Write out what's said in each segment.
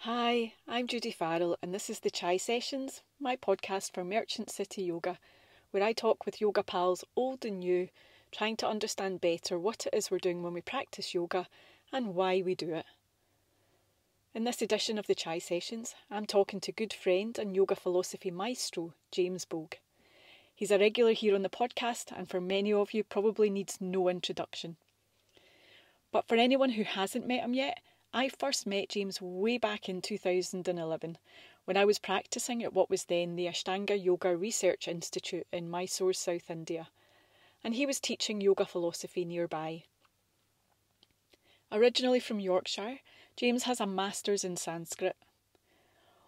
Hi, I'm Judy Farrell and this is the Chai Sessions, my podcast for Merchant City Yoga, where I talk with yoga pals old and new, trying to understand better what it is we're doing when we practice yoga and why we do it. In this edition of the Chai Sessions, I'm talking to good friend and yoga philosophy maestro, James Boag. He's a regular here on the podcast and for many of you probably needs no introduction. But for anyone who hasn't met him yet, I first met James way back in 2011 when I was practising at what was then the Ashtanga Yoga Research Institute in Mysore, South India, and he was teaching yoga philosophy nearby. Originally from Yorkshire, James has a master's in Sanskrit.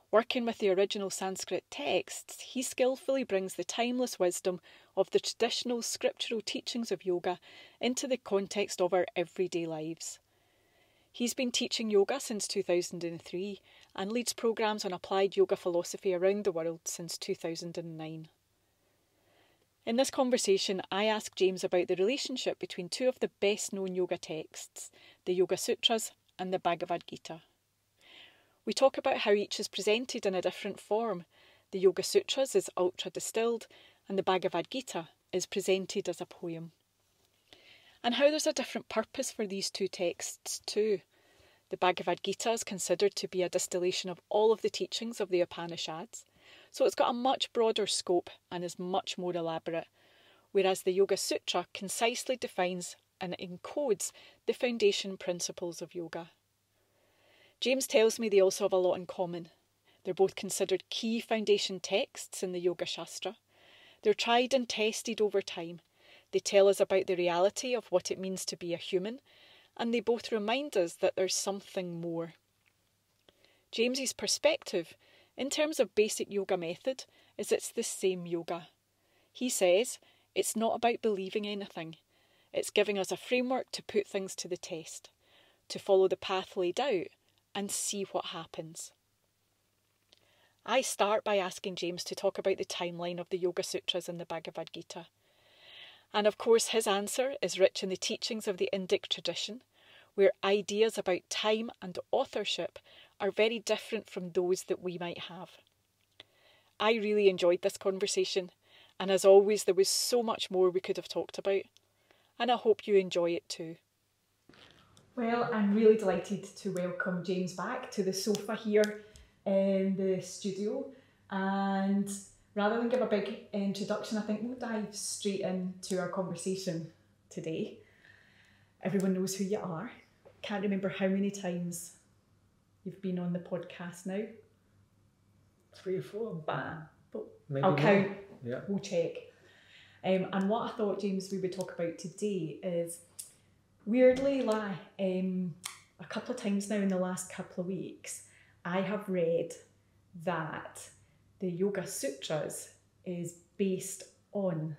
Working with the original Sanskrit texts, he skillfully brings the timeless wisdom of the traditional scriptural teachings of yoga into the context of our everyday lives. He's been teaching yoga since 2003 and leads programs on applied yoga philosophy around the world since 2009. In this conversation, I ask James about the relationship between two of the best-known yoga texts, the Yoga Sutras and the Bhagavad Gita. We talk about how each is presented in a different form. The Yoga Sutras is ultra-distilled and the Bhagavad Gita is presented as a poem. And how there's a different purpose for these two texts too. The Bhagavad Gita is considered to be a distillation of all of the teachings of the Upanishads, so it's got a much broader scope and is much more elaborate, whereas the Yoga Sutra concisely defines and encodes the foundation principles of yoga. James tells me they also have a lot in common. They're both considered key foundation texts in the Yoga Shastra. They're tried and tested over time. They tell us about the reality of what it means to be a human, and they both remind us that there's something more. James's perspective, in terms of basic yoga method, is it's the same yoga. He says it's not about believing anything. It's giving us a framework to put things to the test, to follow the path laid out and see what happens. I start by asking James to talk about the timeline of the Yoga Sutras and the Bhagavad Gita. And of course his answer is rich in the teachings of the Indic tradition, where ideas about time and authorship are very different from those that we might have. I really enjoyed this conversation, and as always there was so much more we could have talked about, and I hope you enjoy it too. Well, I'm really delighted to welcome James back to the sofa here in the studio, and rather than give a big introduction, I think we'll dive straight into our conversation today. Everyone knows who you are. Can't remember how many times you've been on the podcast now. 3 or 4, but maybe I'll count. Yeah. We'll check. And what I thought, James, we would talk about today is, weirdly, a couple of times now in the last couple of weeks, I have read that the Yoga Sutras is based on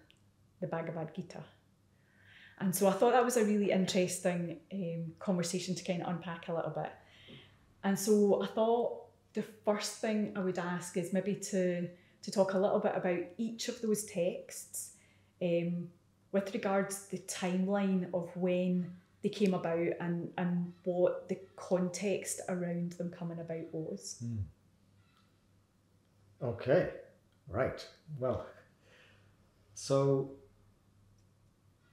the Bhagavad Gita. And so I thought that was a really interesting conversation to kind of unpack a little bit. And so I thought the first thing I would ask is maybe to talk a little bit about each of those texts with regards to the timeline of when they came about and what the context around them coming about was. Okay, right. Well, so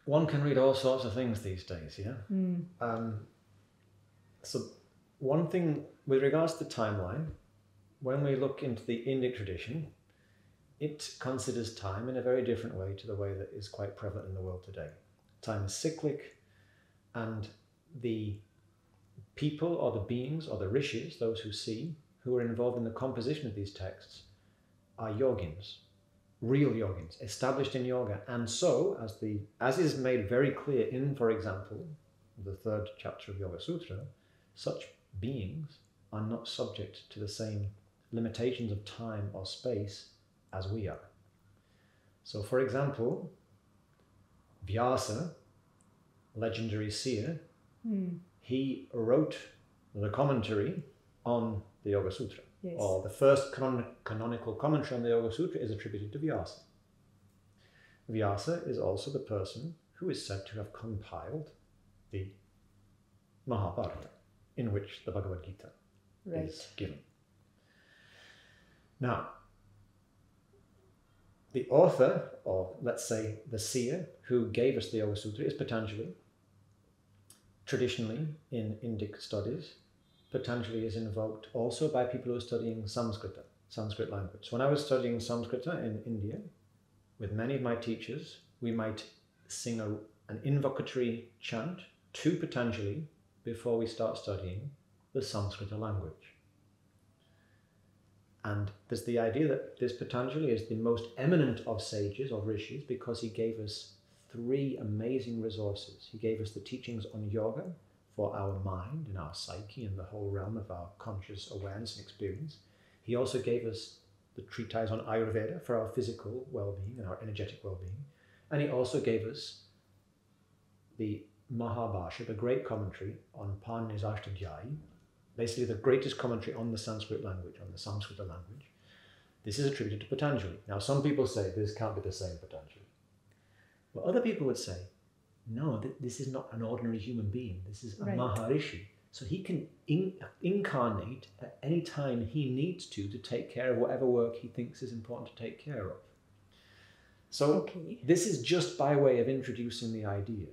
one can read all sorts of things these days, yeah? So one thing with regards to timeline, when we look into the Indic tradition, it considers time in a very different way to the way that is quite prevalent in the world today. Time is cyclic, and the people or the beings or the rishis, those who are involved in the composition of these texts, are yogins, real yogins, established in yoga. And so, as is made very clear in, for example, the 3rd chapter of Yoga Sutra, such beings are not subject to the same limitations of time or space as we are. So, for example, Vyasa, legendary seer, he wrote the commentary on the Yoga Sutra. Yes. Or the first canonical commentary on the Yoga Sutra is attributed to Vyasa. Vyasa is also the person who is said to have compiled the Mahabharata, in which the Bhagavad Gita is given. Now, the author, or let's say the seer, who gave us the Yoga Sutra is Patanjali. Traditionally, in Indic studies, Patanjali is invoked also by people who are studying Sanskrit language. So when I was studying Sanskrit in India, with many of my teachers, we might sing an invocatory chant to Patanjali before we start studying the Sanskrit language. And there's the idea that this Patanjali is the most eminent of sages, of rishis, because he gave us 3 amazing resources. He gave us the teachings on yoga for our mind and our psyche and the whole realm of our conscious awareness and experience. He also gave us the treatise on Ayurveda for our physical well-being and our energetic well-being. And he also gave us the Mahabhashya, the great commentary on Panini's Ashtadhyayi, basically the greatest commentary on the Sanskrit language, on the Sanskrit language. This is attributed to Patanjali. Now, some people say this can't be the same Patanjali. But other people would say, no, this is not an ordinary human being. This is a Maharishi. So he can incarnate at any time he needs to take care of whatever work he thinks is important to take care of. So this is just by way of introducing the idea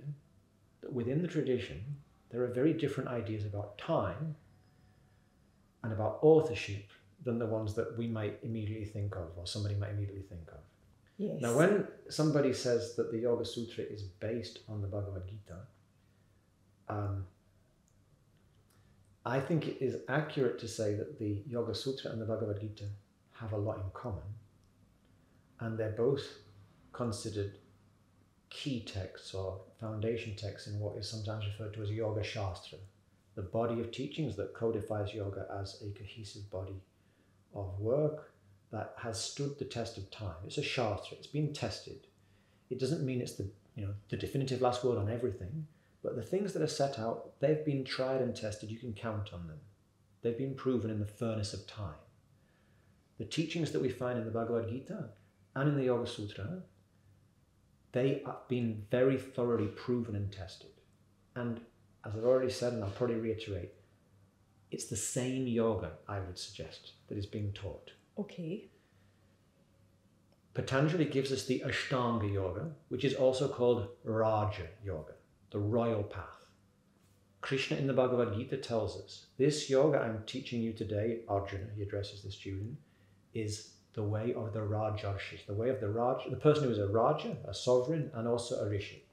that within the tradition, there are very different ideas about time and about authorship than the ones that we might immediately think of, or somebody might immediately think of. Yes. Now, when somebody says that the Yoga Sutra is based on the Bhagavad Gita, I think it is accurate to say that the Yoga Sutra and the Bhagavad Gita have a lot in common, and they're both considered key texts or foundation texts in what is sometimes referred to as Yoga Shastra, the body of teachings that codifies yoga as a cohesive body of work that has stood the test of time. It's a Shastra, it's been tested. It doesn't mean it's the definitive last word on everything, but the things that are set out, they've been tried and tested, you can count on them. They've been proven in the furnace of time. The teachings that we find in the Bhagavad Gita and in the Yoga Sutra, they have been very thoroughly proven and tested. And as I've already said, and I'll probably reiterate, it's the same yoga, I would suggest, that is being taught. Okay. Patanjali gives us the Ashtanga Yoga, which is also called Raja Yoga, the royal path. Krishna in the Bhagavad Gita tells us, this yoga I'm teaching you today, Arjuna, he addresses the student, is the way of the Rajarshis, the way of the person who is a Raja, a sovereign, and also a Rishi.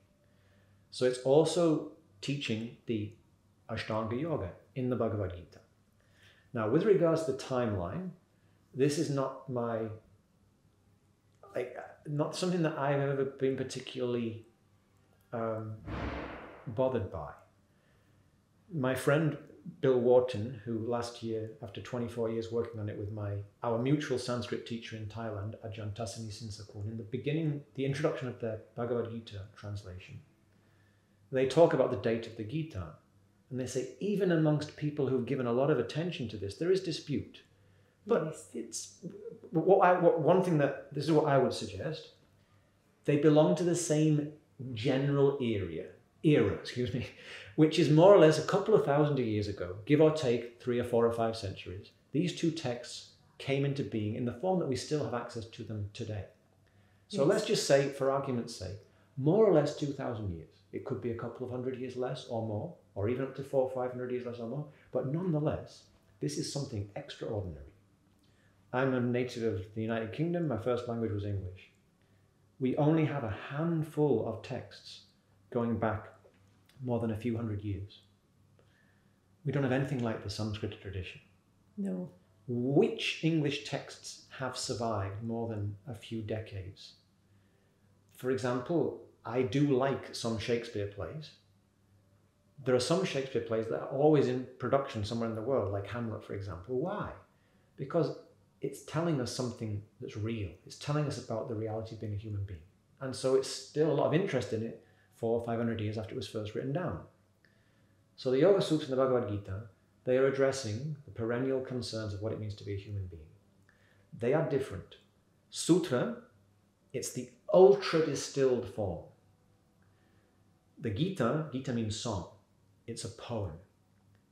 So it's also teaching the Ashtanga Yoga in the Bhagavad Gita. Now, with regards to the timeline, this is not not something that I've ever been particularly bothered by. My friend Bill Wharton, who last year, after 24 years working on it with our mutual Sanskrit teacher in Thailand, Ajahn Tassani Sinsakun, in the beginning, the introduction of the Bhagavad Gita translation, they talk about the date of the Gita. And they say, even amongst people who've given a lot of attention to this, there is dispute. But this is what I would suggest. They belong to the same general era, which is more or less a couple of thousand years ago, give or take 3 or 4 or 5 centuries. These 2 texts came into being in the form that we still have access to them today. So let's just say, for argument's sake, more or less 2,000 years. It could be a couple of 100 years less or more, or even up to 400 or 500 years less or more. But nonetheless, this is something extraordinary. I'm a native of the United Kingdom. My first language was English. We only have a handful of texts going back more than a few hundred years. We don't have anything like the Sanskrit tradition. No. Which English texts have survived more than a few decades? For example, I do like some Shakespeare plays. There are some Shakespeare plays that are always in production somewhere in the world, like Hamlet, for example. Why? Because it's telling us something that's real. It's telling us about the reality of being a human being. And so it's still a lot of interest in it 400 or 500 years after it was first written down. So the Yoga Sutras and the Bhagavad Gita, they are addressing the perennial concerns of what it means to be a human being. They are different. Sutra, it's the ultra-distilled form. The Gita means song. It's a poem.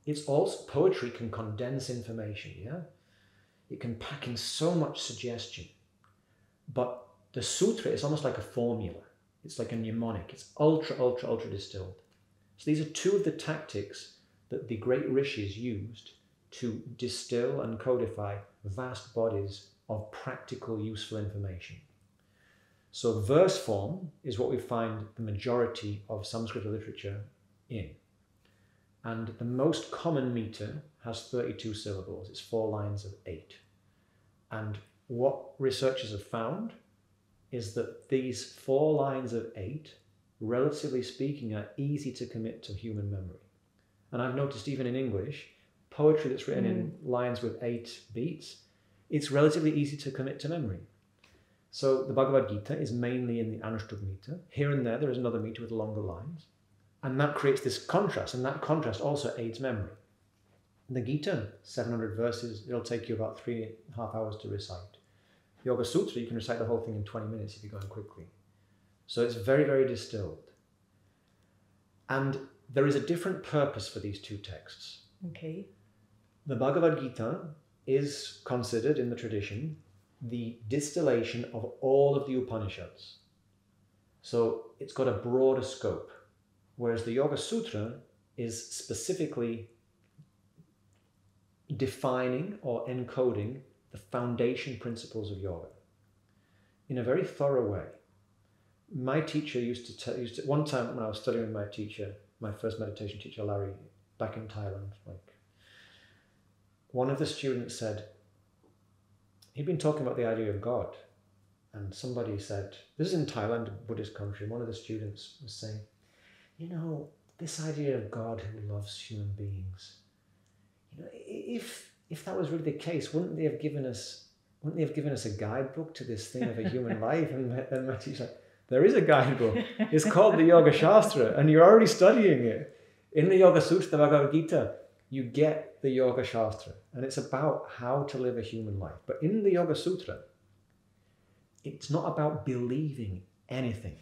It's also, poetry can condense information, yeah? It can pack in so much suggestion. But the sutra is almost like a formula. It's like a mnemonic. It's ultra, ultra, ultra distilled. So these are two of the tactics that the great rishis used to distill and codify vast bodies of practical, useful information. So verse form is what we find the majority of Sanskrit literature in. And the most common meter has 32 syllables. It's 4 lines of 8. And what researchers have found is that these 4 lines of 8, relatively speaking, are easy to commit to human memory. And I've noticed even in English, poetry that's written in lines with 8 beats, it's relatively easy to commit to memory. So the Bhagavad Gita is mainly in the Anushtubh meter. Here and there is another meter with longer lines. And that creates this contrast, and that contrast also aids memory. The Gita, 700 verses, it'll take you about 3.5 hours to recite. Yoga Sutra, you can recite the whole thing in 20 minutes if you're going quickly. So it's very, very distilled. And there is a different purpose for these two texts. Okay. The Bhagavad Gita is considered in the tradition the distillation of all of the Upanishads. So it's got a broader scope, whereas the Yoga Sutra is specifically defining or encoding the foundation principles of yoga in a very thorough way. My teacher used to one time when I was studying with my teacher, my first meditation teacher, Larry, back in Thailand, one of the students said, he'd been talking about the idea of God, and somebody said, this is in Thailand, a Buddhist country, and one of the students was saying, you know, this idea of God who loves human beings, you know, if that was really the case, wouldn't they have given us a guidebook to this thing of a human life? And my teacher said, there is a guidebook. It's called the Yoga Shastra, and you're already studying it. In the Yoga Sutras, the Bhagavad Gita, you get the Yoga Shastra, and it's about how to live a human life. But in the Yoga Sutra, it's not about believing anything.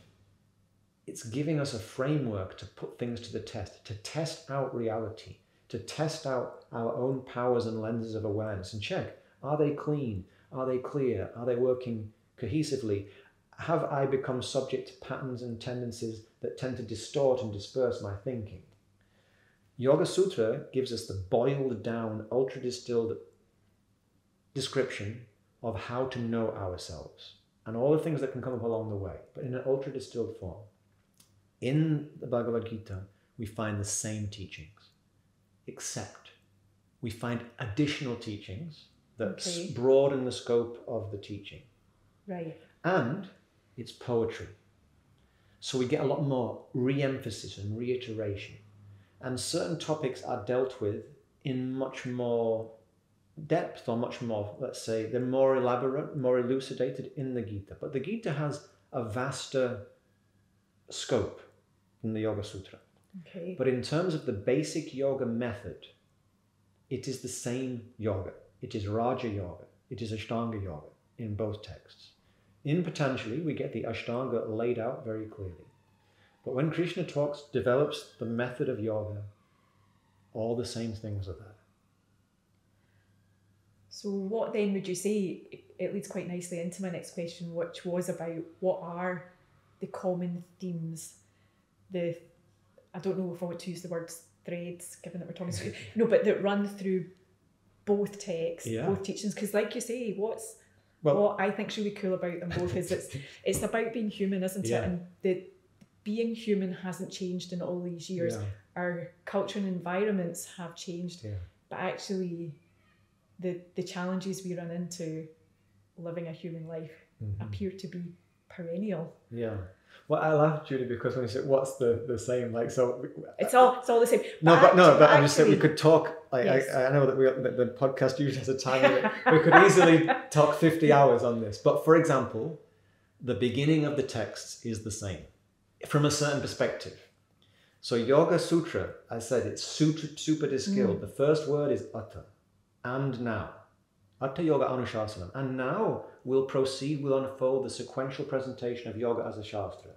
It's giving us a framework to put things to the test, to test out reality, to test out our own powers and lenses of awareness and check, are they clean? Are they clear? Are they working cohesively? Have I become subject to patterns and tendencies that tend to distort and disperse my thinking? Yoga Sutra gives us the boiled down, ultra distilled description of how to know ourselves and all the things that can come up along the way, but in an ultra distilled form. In the Bhagavad Gita, we find the same teachings, except we find additional teachings that broaden the scope of the teaching. Right. And it's poetry. So we get a lot more re-emphasis and reiteration. And certain topics are dealt with in much more depth, or much more, let's say, they're more elaborate, more elucidated in the Gita. But the Gita has a vaster scope than the Yoga Sutra. Okay. But in terms of the basic yoga method, it is the same yoga. It is Raja Yoga. It is Ashtanga Yoga in both texts. In Patanjali, we get the Ashtanga laid out very clearly. But when Krishna develops the method of yoga, all the same things are there. So what then would you say, it leads quite nicely into my next question, which was about what are the common themes, I don't know if I want to use the words threads, given that we're talking about, no, but that run through both texts, both teachings, because like you say, what I think is really cool about them both is it's about being human, isn't it? And the being human hasn't changed in all these years. Our culture and environments have changed, but actually the challenges we run into living a human life appear to be perennial. Yeah. Well, I laughed, Judy, because when you said what's the same, like, so it's all the same. But I'm just saying we could talk. Like, I know that the podcast usually has a time limit. We could easily talk 50 hours on this. But for example, the beginning of the texts is the same from a certain perspective. So Yoga Sutra, I said it's super distilled. The first word is Atta, and now. Atta Yoga Anushasanam. And now we'll unfold the sequential presentation of yoga as a shastra.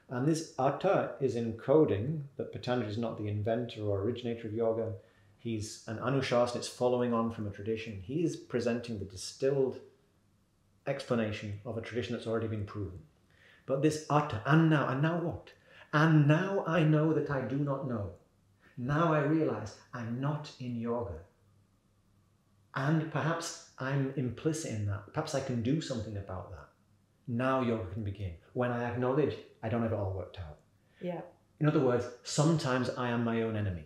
And this Atta is encoding that Patanjali is not the inventor or originator of yoga. He's an Anushasana, it's following on from a tradition. He is presenting the distilled explanation of a tradition that's already been proven. But this Atta, and now what? And now I know that I do not know. Now I realize I'm not in yoga. And perhaps I'm implicit in that. Perhaps I can do something about that. Now yoga can begin. When I acknowledge I don't have it all worked out. Yeah. In other words, sometimes I am my own enemy.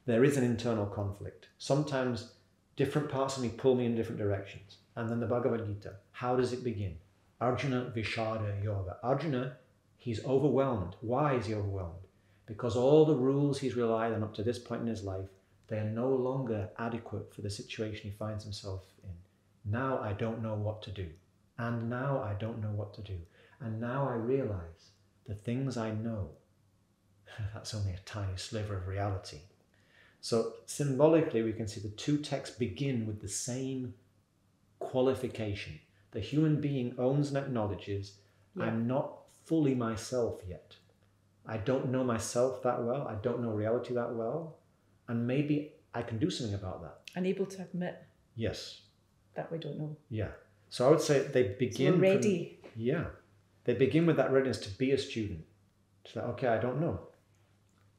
There is an internal conflict. Sometimes different parts of me pull me in different directions. And then the Bhagavad Gita, how does it begin? Arjuna Vishada Yoga. Arjuna, he's overwhelmed. Why is he overwhelmed? Because all the rules he's relied on up to this point in his life, they are no longer adequate for the situation he finds himself in. Now I don't know what to do. And now I don't know what to do. And now I realize the things I know, that's only a tiny sliver of reality. So symbolically, we can see the two texts begin with the same qualification. The human being owns and acknowledges, I'm not fully myself yet. I don't know myself that well. I don't know reality that well. And maybe I can do something about that. And able to admit. Yes. That we don't know. Yeah. So I would say they begin. So we're ready. They begin with that readiness to be a student. To say, okay, I don't know.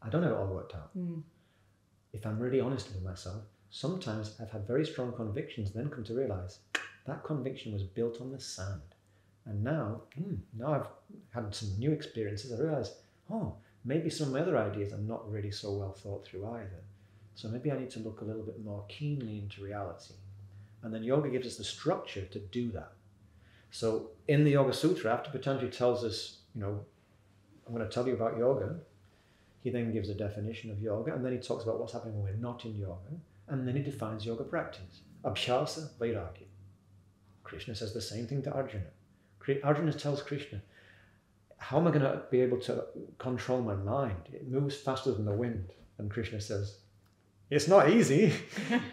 I don't have it all worked out. If I'm really honest with myself, sometimes I've had very strong convictions, then come to realize that conviction was built on the sand. And now I've had some new experiences. I realize, maybe some of my other ideas are not really so well thought through either. So maybe I need to look a little bit more keenly into reality. And then yoga gives us the structure to do that. So in the Yoga Sutra, after Patanjali tells us, I'm going to tell you about yoga, he then gives a definition of yoga, and then he talks about what's happening when we're not in yoga, and then he defines yoga practice. Abhyasa, Vairagya. Krishna says the same thing to Arjuna. Arjuna tells Krishna, how am I going to be able to control my mind? It moves faster than the wind. And Krishna says, it's not easy.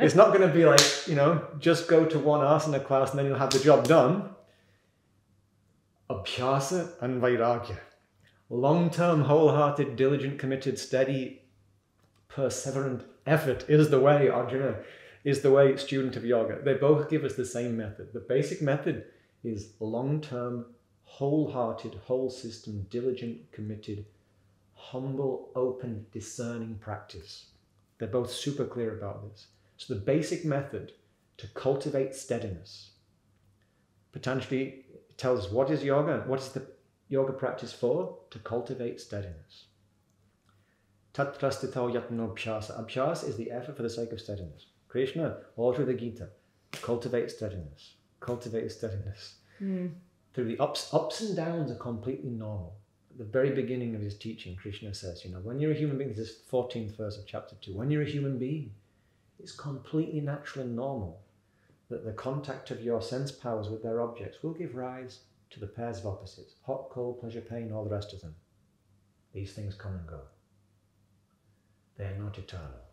It's not going to be like, just go to one asana class and then you'll have the job done. Abhyasa and Vairagya. Long-term, wholehearted, diligent, committed, steady, perseverant effort is the way, Arjuna, is the way student of yoga. They both give us the same method. The basic method is long-term, wholehearted, whole system, diligent, committed, humble, open, discerning practice. They're both super clear about this. So the basic method to cultivate steadiness. Patanjali tells us what is yoga, what is the yoga practice for? To cultivate steadiness. Tatrastito yatno abhyasa. Abhyasa is the effort for the sake of steadiness. Krishna, all through the Gita, cultivate steadiness. Cultivate steadiness. Through the ups and downs are completely normal. At the very beginning of his teaching, Krishna says, when you're a human being, this is 14th verse of chapter 2, when you're a human being, it's completely natural and normal that the contact of your sense powers with their objects will give rise to the pairs of opposites, hot, cold, pleasure, pain, all the rest of them. These things come and go. They are not eternal.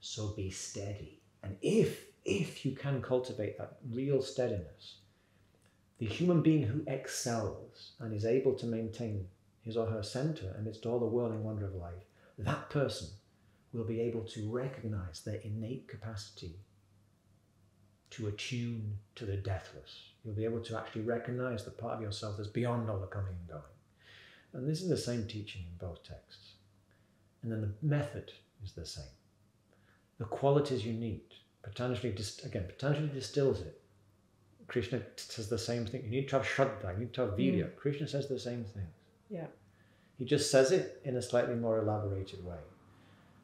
So be steady. And if you can cultivate that real steadiness, the human being who excels and is able to maintain his or her center amidst all the whirling wonder of life, that person will be able to recognize their innate capacity to attune to the deathless. You'll be able to actually recognize the part of yourself that's beyond all the coming and going. And this is the same teaching in both texts. And then the method is the same. The qualities you need. Patanjali distills it. Krishna says the same thing. You need to have Shraddha, you need to have Virya. Krishna says the same things. Yeah. He just says it in a slightly more elaborated way.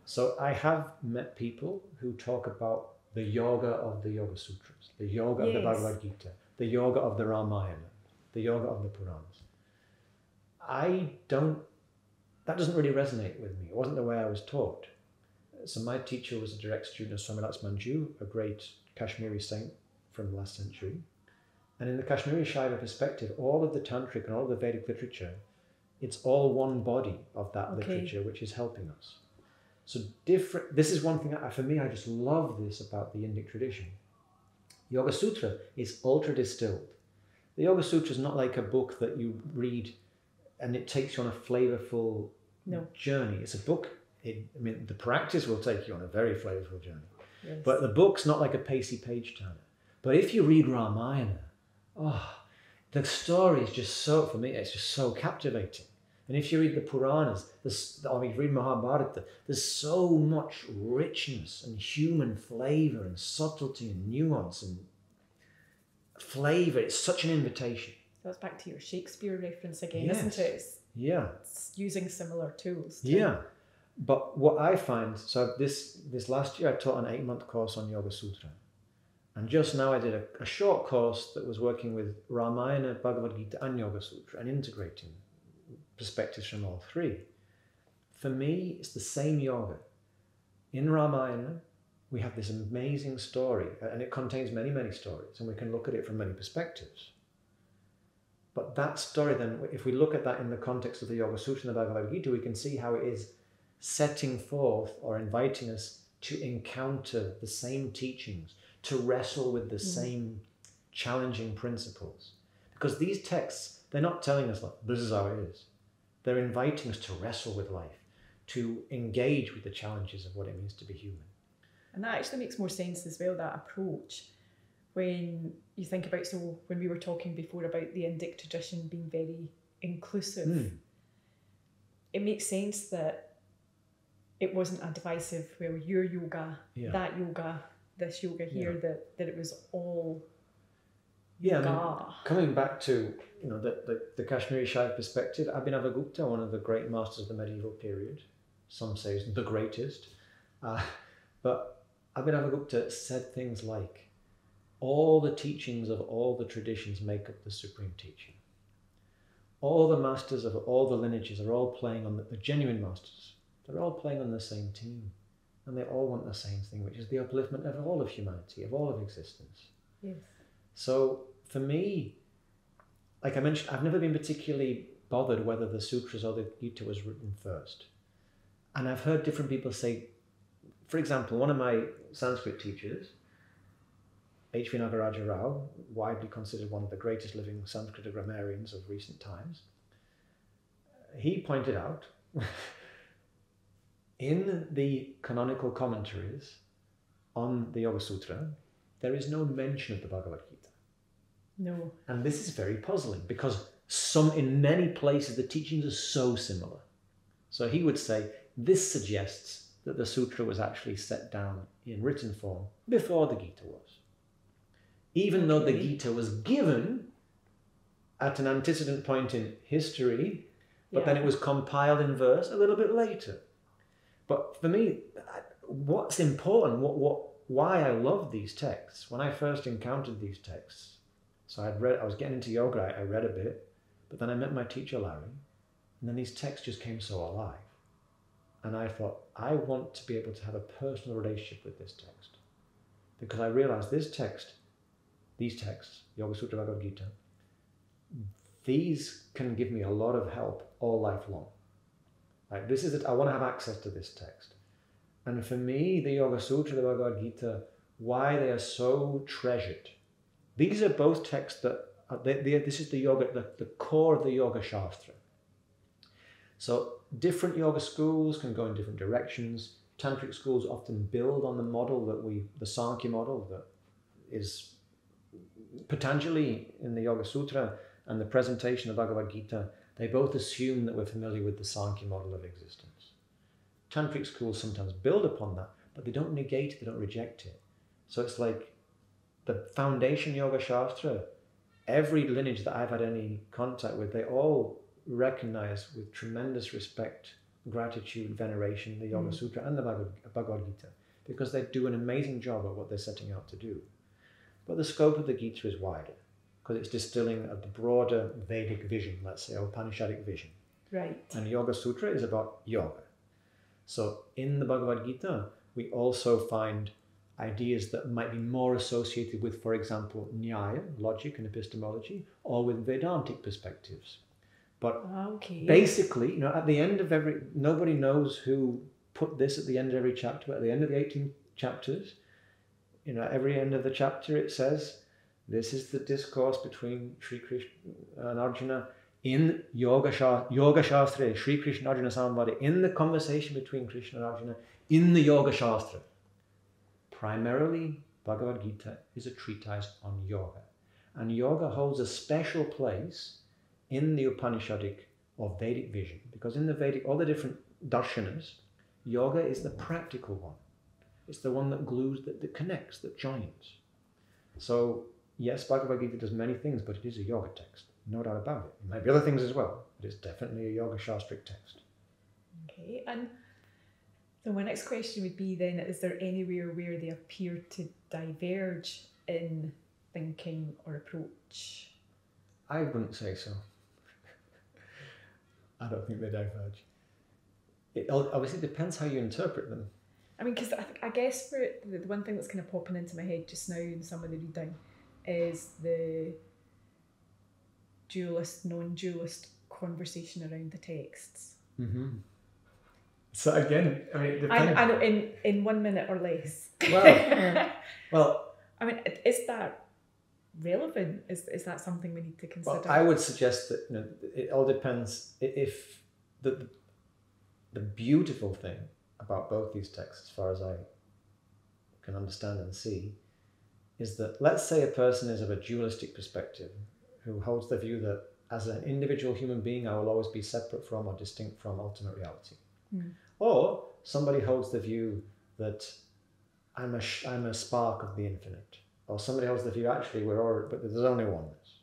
So I have met people who talk about the yoga of the Yoga Sutras, the yoga of the Bhagavad Gita, the yoga of the Ramayana, the yoga of the Puranas. That doesn't really resonate with me. It wasn't the way I was taught. So my teacher was a direct student of Swami Laxmanju, a great Kashmiri saint from the last century. And in the Kashmiri Shaiva perspective, all of the Tantric and all of the Vedic literature, it's all one body of that literature which is helping us. So this is one thing, for me, I just love this about the Indic tradition. Yoga Sutra is ultra distilled. The Yoga Sutra is not like a book that you read and it takes you on a flavorful journey. It's a book, the practice will take you on a very flavorful journey. Yes. But the book's not like a pacey page turner. But if you read Ramayana, the story is just so, for me, it's just so captivating. And if you read the Puranas, or you read Mahabharata, there's so much richness and human flavor and subtlety and nuance and flavor. It's such an invitation. So it's back to your Shakespeare reference again, Yes. isn't it? It's using similar tools. Yeah. But what I find, so this last year I taught an 8-month course on Yoga Sutra. And just now I did a short course that was working with Ramayana, Bhagavad Gita and Yoga Sutra and integrating perspectives from all three. For me, it's the same yoga. In Ramayana, we have this amazing story, and it contains many, many stories, and we can look at it from many perspectives. But that story then, if we look at that in the context of the Yoga Sutra and the Bhagavad Gita, we can see how it is setting forth or inviting us to encounter the same teachings, to wrestle with the same challenging principles. Because these texts, they're not telling us, like, this is how it is. They're inviting us to wrestle with life, to engage with the challenges of what it means to be human. And that actually makes more sense as well, that approach. When you think about, so when we were talking before about the Indic tradition being very inclusive, it makes sense that it wasn't a divisive, well, your yoga, that yoga, this yoga here, that it was all yoga. I mean, coming back to the Kashmiri Shaiva perspective, Abhinavagupta, one of the great masters of the medieval period, some say is the greatest, but Abhinavagupta said things like, all the teachings of all the traditions make up the supreme teaching. All the masters of all the lineages are all playing on the genuine masters. They're all playing on the same team. And they all want the same thing, which is the upliftment of all of humanity, of all of existence. Yes. So for me, like I mentioned, I've never been particularly bothered whether the sutras or the Gita was written first. And I've heard different people say, for example, one of my Sanskrit teachers, H.V. Nagaraja Rao, widely considered one of the greatest living Sanskrit grammarians of recent times, he pointed out in the canonical commentaries on the Yoga Sutra, there is no mention of the Bhagavad Gita. No. And this is very puzzling because in many places the teachings are so similar. So he would say, this suggests that the sutra was actually set down in written form before the Gita was. Even though the Gita was given at an antecedent point in history, but then it was compiled in verse a little bit later. But for me, what's important, why I love these texts, when I first encountered these texts, so I was getting into yoga, I read a bit, but then I met my teacher Larry, and then these texts just came so alive. And I thought, I want to be able to have a personal relationship with this text. Because I realized these texts, Yoga Sutra, Bhagavad Gita, these can give me a lot of help all life long. Like this is it, I want to have access to this text. And for me, the Yoga Sutra, the Bhagavad Gita, why they are so treasured. These are both texts that, this is the yoga, the core of the Yoga Shastra. So different yoga schools can go in different directions. Tantric schools often build on the model the Sankhya model that is Patanjali in the Yoga Sutra and the presentation of Bhagavad Gita. They both assume that we're familiar with the Sankhya model of existence. Tantric schools sometimes build upon that, but they don't negate it, they don't reject it. So it's like the foundation Yoga Shastra, every lineage that I've had any contact with, they all recognize with tremendous respect, gratitude, veneration, the Yoga Sutra and the Bhagavad Gita, because they do an amazing job at what they're setting out to do. But the scope of the Gita is wider, because it's distilling of the broader Vedic vision, let's say, or Upanishadic vision. Right. And Yoga Sutra is about yoga. So in the Bhagavad Gita, we also find ideas that might be more associated with, for example, Nyaya, logic and epistemology, or with Vedantic perspectives. But basically, at the end of nobody knows who put this at the end of every chapter, but at the end of the 18 chapters, every end of the chapter it says, this is the discourse between Sri Krishna and Arjuna in Yoga Shastra, Sri Krishna Arjuna Samvada, in the conversation between Krishna and Arjuna, in the Yoga Shastra. Primarily, Bhagavad Gita is a treatise on yoga. And yoga holds a special place in the Upanishadic or Vedic vision, because in the Vedic, all the different darshanas, yoga is the practical one. It's the one that glues, that connects, that joins. So, yes, Bhagavad Gita does many things, but it is a yoga text. No doubt about it. It might be other things as well, but it's definitely a Yoga Shastric text. Okay, and so my next question would be then, is there anywhere where they appear to diverge in thinking or approach? I wouldn't say so. I don't think they diverge. It obviously depends how you interpret them. I mean, because I guess for the one thing that's kind of popping into my head just now in some of the reading is the dualist, non-dualist conversation around the texts. Mm-hmm. So again, I mean, it depends. I know in 1 minute or less. Well, I mean, is that relevant? Is that something we need to consider? Well, I would suggest that it all depends. If the beautiful thing about both these texts, as far as I can understand and see, is that let's say a person is of a dualistic perspective, who holds the view that as an individual human being, I will always be separate from or distinct from ultimate reality. Mm. Or somebody holds the view that I'm a spark of the infinite. Or somebody holds the view, actually, but there's only oneness.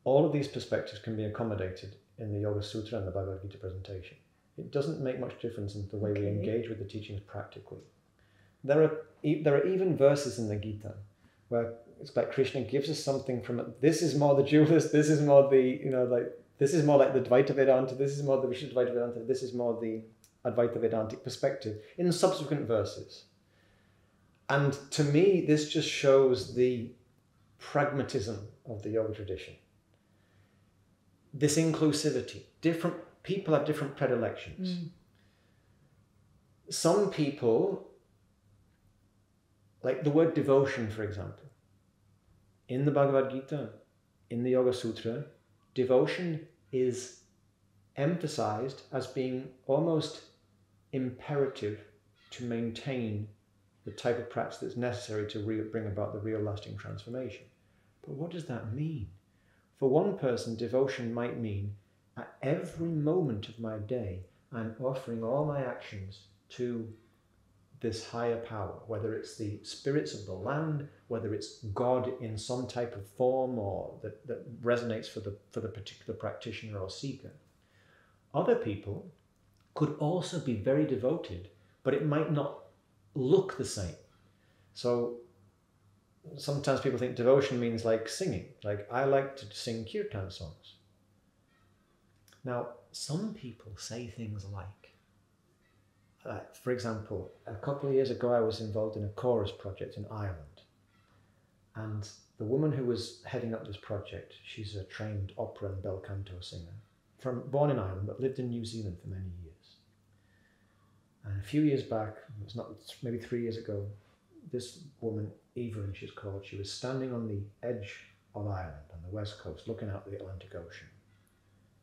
All of these perspectives can be accommodated in the Yoga Sutra and the Bhagavad Gita presentation. It doesn't make much difference in the way we engage with the teachings practically. There are even verses in the Gita where it's like Krishna gives us something from it. This is more the dualist, this is more the, this is more like the Dvaita Vedanta, this is more the Vishuddha Dvaita Vedanta, this is more the Advaita Vedantic perspective in subsequent verses. And to me, this just shows the pragmatism of the yoga tradition. This inclusivity. Different people have different predilections. Mm. Some people, like the word devotion, for example, in the Bhagavad Gita, in the Yoga Sutra, devotion is emphasized as being almost imperative to maintain the type of practice that's necessary to bring about the real lasting transformation. But what does that mean? For one person, devotion might mean at every moment of my day, I'm offering all my actions to this higher power, whether it's the spirits of the land, whether it's God in some type of form or that resonates for the particular practitioner or seeker. Other people could also be very devoted, but it might not look the same. So sometimes people think devotion means like singing. Like I like to sing kirtan songs. Now, some people say things like, for example, a couple of years ago I was involved in a chorus project in Ireland. And the woman who was heading up this project, she's a trained opera and bel canto singer, born in Ireland but lived in New Zealand for many years. And a few years back, maybe 3 years ago, this woman, Evelyn she's called, she was standing on the edge of Ireland on the west coast looking out at the Atlantic Ocean.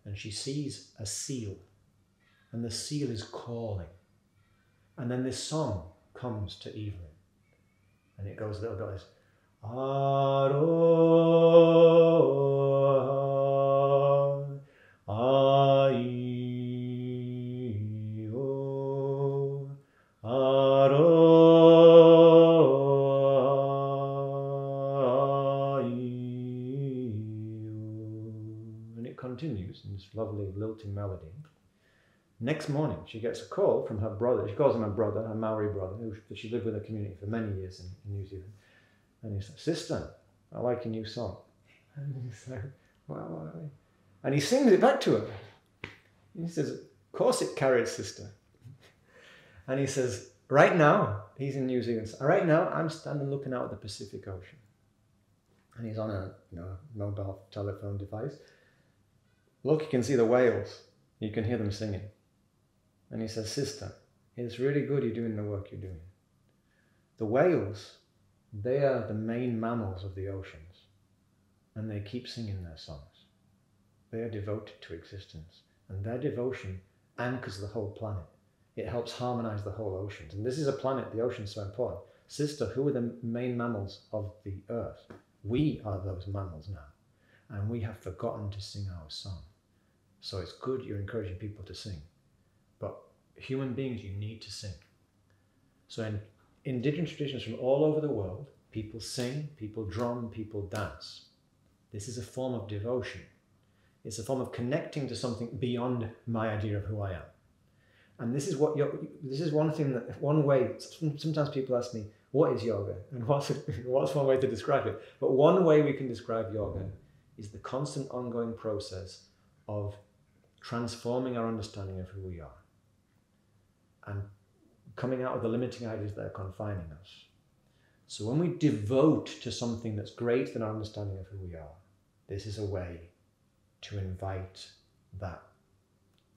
And she sees a seal, and the seal is calling. And then this song comes to Evelyn, and it goes a little bit like this. Aroha, ai-o, aroha, ai-o. And it continues in this lovely lilting melody. Next morning, she gets a call from her brother. She calls him her brother, her Maori brother, who she lived with in the community for many years in New Zealand. And he said, "Sister, I like your new song." And he said, "Well, and he sings it back to her. He says, "Of course it carried, sister." And he says, "Right now," he's in New Zealand, "right now I'm standing looking out at the Pacific Ocean." And he's on a mobile telephone device. "Look, you can see the whales. You can hear them singing." And he says, "Sister, it's really good you're doing the work you're doing. The whales, they are the main mammals of the oceans, and they keep singing their songs. They are devoted to existence. And their devotion anchors the whole planet. It helps harmonize the whole oceans. And this is a planet, the ocean's so important. Sister, who are the main mammals of the earth? We are those mammals now. And we have forgotten to sing our song. So it's good you're encouraging people to sing. But human beings, you need to sing. So in indigenous traditions from all over the world, people sing, people drum, people dance. This is a form of devotion. It's a form of connecting to something beyond my idea of who I am. And this is one way, sometimes people ask me, what is yoga? And what's one way to describe it? But one way we can describe yoga is the constant ongoing process of transforming our understanding of who we are and coming out of the limiting ideas that are confining us. So when we devote to something that's greater than our understanding of who we are, this is a way to invite that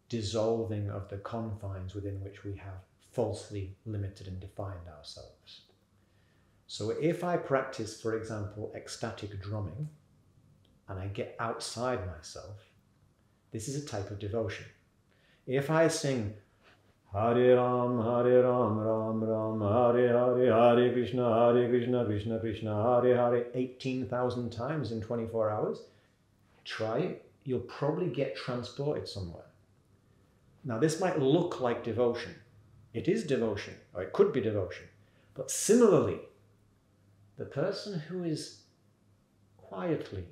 dissolving of the confines within which we have falsely limited and defined ourselves. So if I practice, for example, ecstatic drumming, and I get outside myself, this is a type of devotion. If I sing Hare Ram, Ram Ram, Hare Hare, Hare Krishna, Krishna Krishna, Hare Hare, 18,000 times in 24 hours, try it. You'll probably get transported somewhere. Now, this might look like devotion. It is devotion, or it could be devotion. But similarly, the person who is quietly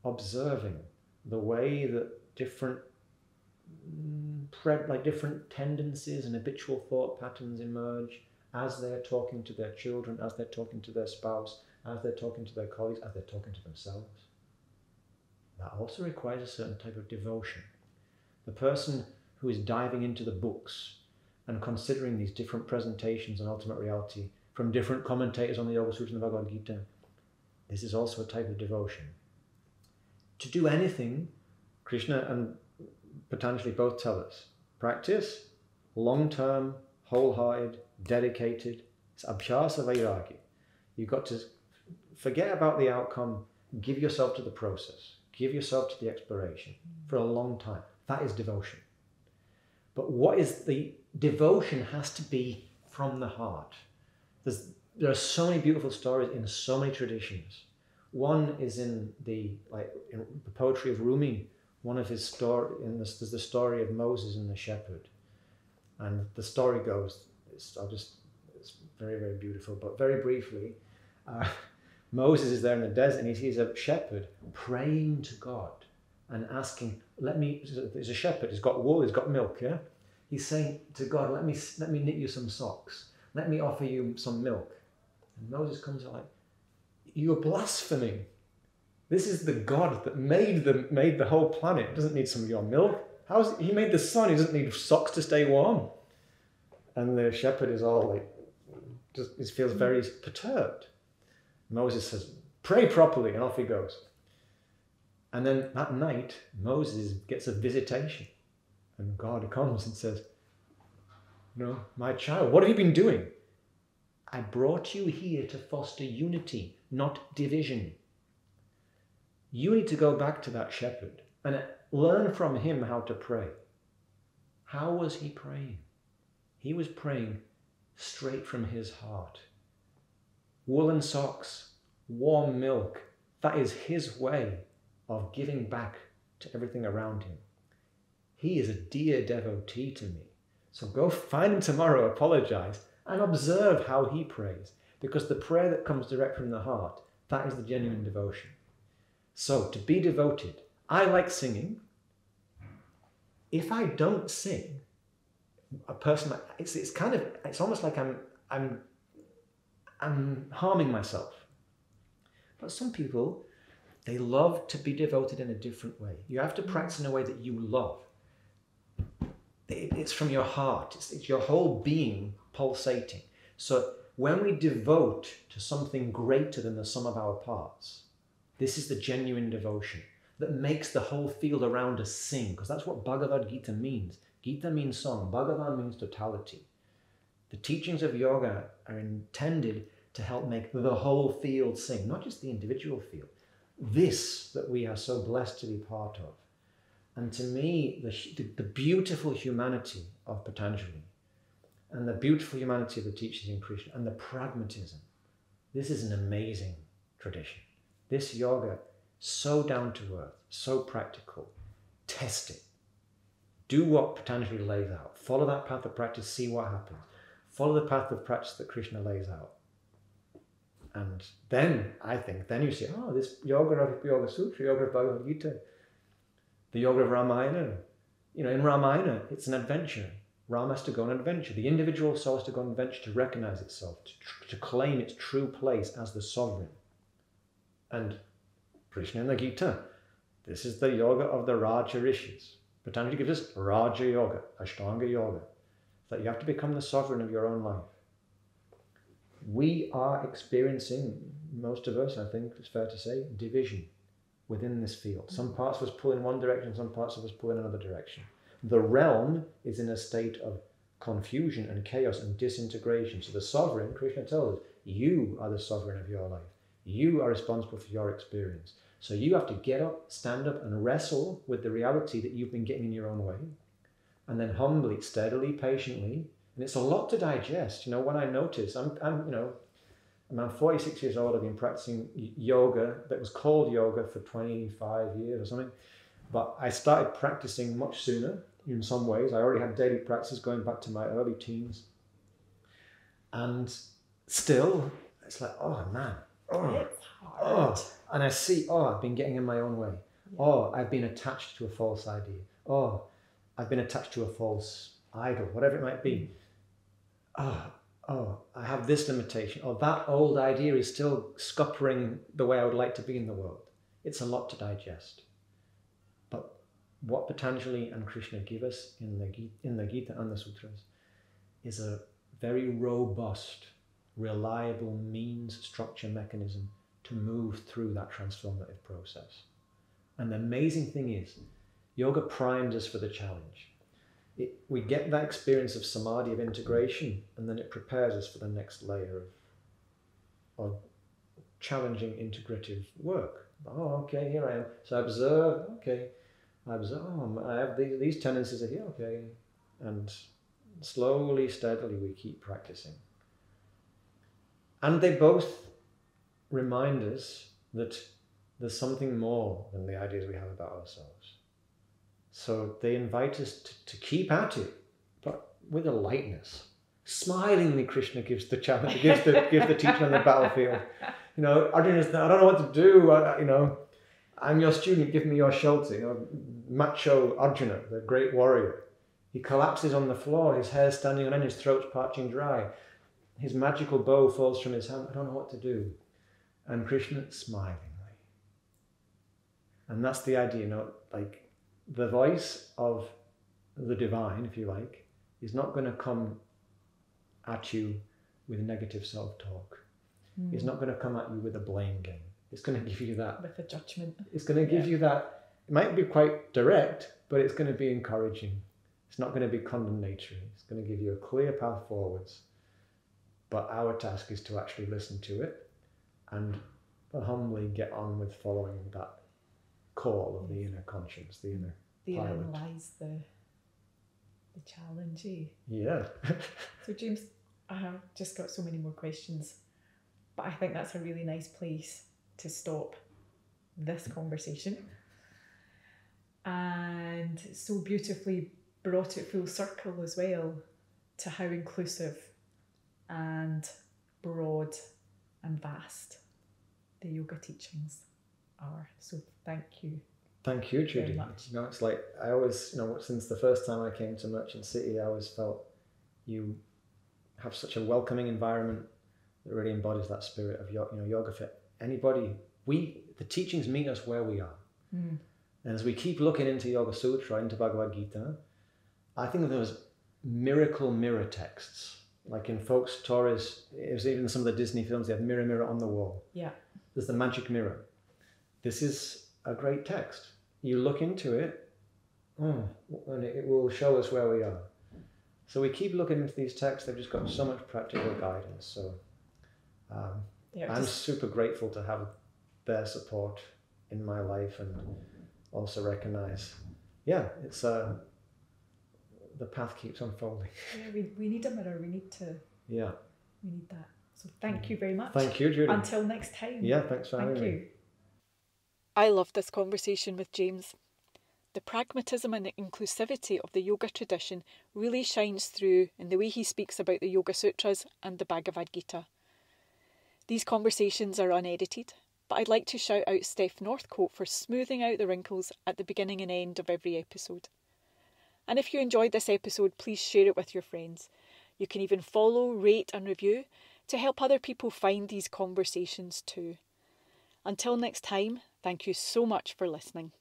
observing the way that different tendencies and habitual thought patterns emerge as they're talking to their children, as they're talking to their spouse, as they're talking to their colleagues, as they're talking to themselves. That also requires a certain type of devotion. The person who is diving into the books and considering these different presentations on ultimate reality from different commentators on the Yoga Sutras and the Bhagavad Gita, this is also a type of devotion. To do anything, Krishna and Patanjali both tell us, practice, long-term, wholehearted, dedicated. It's abhyasa vairagya. You've got to forget about the outcome, give yourself to the process, give yourself to the exploration for a long time. That is devotion. But what is the devotion has to be from the heart. There are so many beautiful stories in so many traditions. One is in the poetry of Rumi. One of his there's the story of Moses and the shepherd, and the story goes. It's very, very beautiful. But very briefly, Moses is there in the desert and he sees a shepherd praying to God and asking, he's a shepherd, he's got wool, he's got milk, yeah? He's saying to God, let me knit you some socks. Let me offer you some milk. And Moses comes out like, you're blaspheming. This is the God that made the whole planet. He doesn't need some of your milk. He made the sun, he doesn't need socks to stay warm. And the shepherd is all like, he feels very perturbed. Moses says, pray properly, and off he goes. And then that night, Moses gets a visitation. And God comes and says, no, my child, what have you been doing? I brought you here to foster unity, not division. You need to go back to that shepherd and learn from him how to pray. How was he praying? He was praying straight from his heart. Woolen socks, warm milk, that is his way of giving back to everything around him. He is a dear devotee to me. So go find him tomorrow, apologize, and observe how he prays. Because the prayer that comes direct from the heart, that is the genuine devotion. So to be devoted, I like singing. If I don't sing, it's almost like I'm harming myself. But some people, they love to be devoted in a different way. You have to practice in a way that you love. It's from your heart. It's your whole being pulsating. So when we devote to something greater than the sum of our parts, this is the genuine devotion that makes the whole field around us sing, because that's what Bhagavad Gita means. Gita means song. Bhagavan means totality. The teachings of yoga are intended to help make the whole field sing, not just the individual field. This that we are so blessed to be part of, And to me, the beautiful humanity of Patanjali and the beautiful humanity of the teachings in Krishna and the pragmatism, this is an amazing tradition. This yoga, so down to earth, so practical. Test it. Do what Patanjali lays out. Follow that path of practice, see what happens. Follow the path of practice that Krishna lays out. And then, I think, then you say, oh, this yoga of Yoga Sutra, yoga of Bhagavad Gita, the yoga of Ramayana. In Ramayana, it's an adventure. Rama has to go on an adventure. The individual soul has to go on an adventure to recognize itself, to claim its true place as the sovereign. And Krishna in the Gita, this is the yoga of the Raja Rishis. Patanjali gives us Raja Yoga, Ashtanga Yoga, that you have to become the sovereign of your own life. We are experiencing, most of us, I think it's fair to say, division within this field. Some parts of us pull in one direction, some parts of us pull in another direction. The realm is in a state of confusion and chaos and disintegration. So the sovereign, Krishna tells us, you are the sovereign of your life. You are responsible for your experience. So you have to get up, stand up, and wrestle with the reality that you've been getting in your own way. And then humbly, steadily, patiently. And it's a lot to digest. When I notice, I'm 46 years old. I've been practicing yoga that was called yoga for 25 years or something. But I started practicing much sooner in some ways. I already had daily practices going back to my early teens. And still, it's like, oh man. It's hard. And I see, I've been getting in my own way. Yeah. I've been attached to a false idea. I've been attached to a false idol, whatever it might be. I have this limitation. That old idea is still scuppering the way I would like to be in the world. It's a lot to digest. But what Patanjali and Krishna give us in the Gita and the Sutras is a very robust, reliable means, structure, mechanism to move through that transformative process. And the amazing thing is, yoga primes us for the challenge. We get that experience of samadhi, of integration, and then it prepares us for the next layer of challenging integrative work. Okay, here I am. So I observe, okay. I observe, I have these tendencies are here, okay. And slowly, steadily, we keep practicing. And they both remind us that there's something more than the ideas we have about ourselves. So they invite us to keep at it, but with a lightness. Smilingly, Krishna gives the challenge, gives the teacher on the battlefield. Arjuna is, I don't know what to do. I'm your student, give me your shelter. Macho Arjuna, the great warrior. He collapses on the floor, his hair's standing on end, his throat's parching dry. His magical bow falls from his hand. I don't know what to do. And Krishna smilingly. And that's the idea, like the voice of the divine, if you like, is not going to come at you with negative self-talk. It's not going to come at you with a blame game. It's going to give you that. With a judgment. It's going to give you that. It might be quite direct, but it's going to be encouraging. It's not going to be condemnatory. It's going to give you a clear path forwards. But our task is to actually listen to it and humbly get on with following that call of the inner conscience, the inner pilot. Therein lies the challenge, eh? Yeah. So James, I have just got so many more questions, but I think that's a really nice place to stop this conversation. And so beautifully brought it full circle as well to how inclusive and broad and vast the yoga teachings are. So thank you. Thank you, Judy. Very much. It's like I always, since the first time I came to Merchant City, I always felt you have such a welcoming environment that really embodies that spirit of yoga for anybody. The teachings meet us where we are. And as we keep looking into Yoga Sutra, into Bhagavad Gita, I think there was miracle mirror texts. Like in folk stories, it was even some of the Disney films, they have mirror, mirror on the wall. Yeah. There's the magic mirror. This is a great text. You look into it, and it will show us where we are. So we keep looking into these texts. They've just got so much practical guidance. So I'm super grateful to have their support in my life and also recognize yeah, it's the path keeps unfolding. Yeah, we need a mirror. We need to. Yeah. We need that. So thank you very much. Thank you, Judy. Until next time. Yeah, thanks for having me. Thank you. I loved this conversation with James. The pragmatism and inclusivity of the yoga tradition really shines through in the way he speaks about the Yoga Sutras and the Bhagavad Gita. These conversations are unedited, but I'd like to shout out Steph Northcote for smoothing out the wrinkles at the beginning and end of every episode. And if you enjoyed this episode, please share it with your friends. You can even follow, rate and review to help other people find these conversations too. Until next time, thank you so much for listening.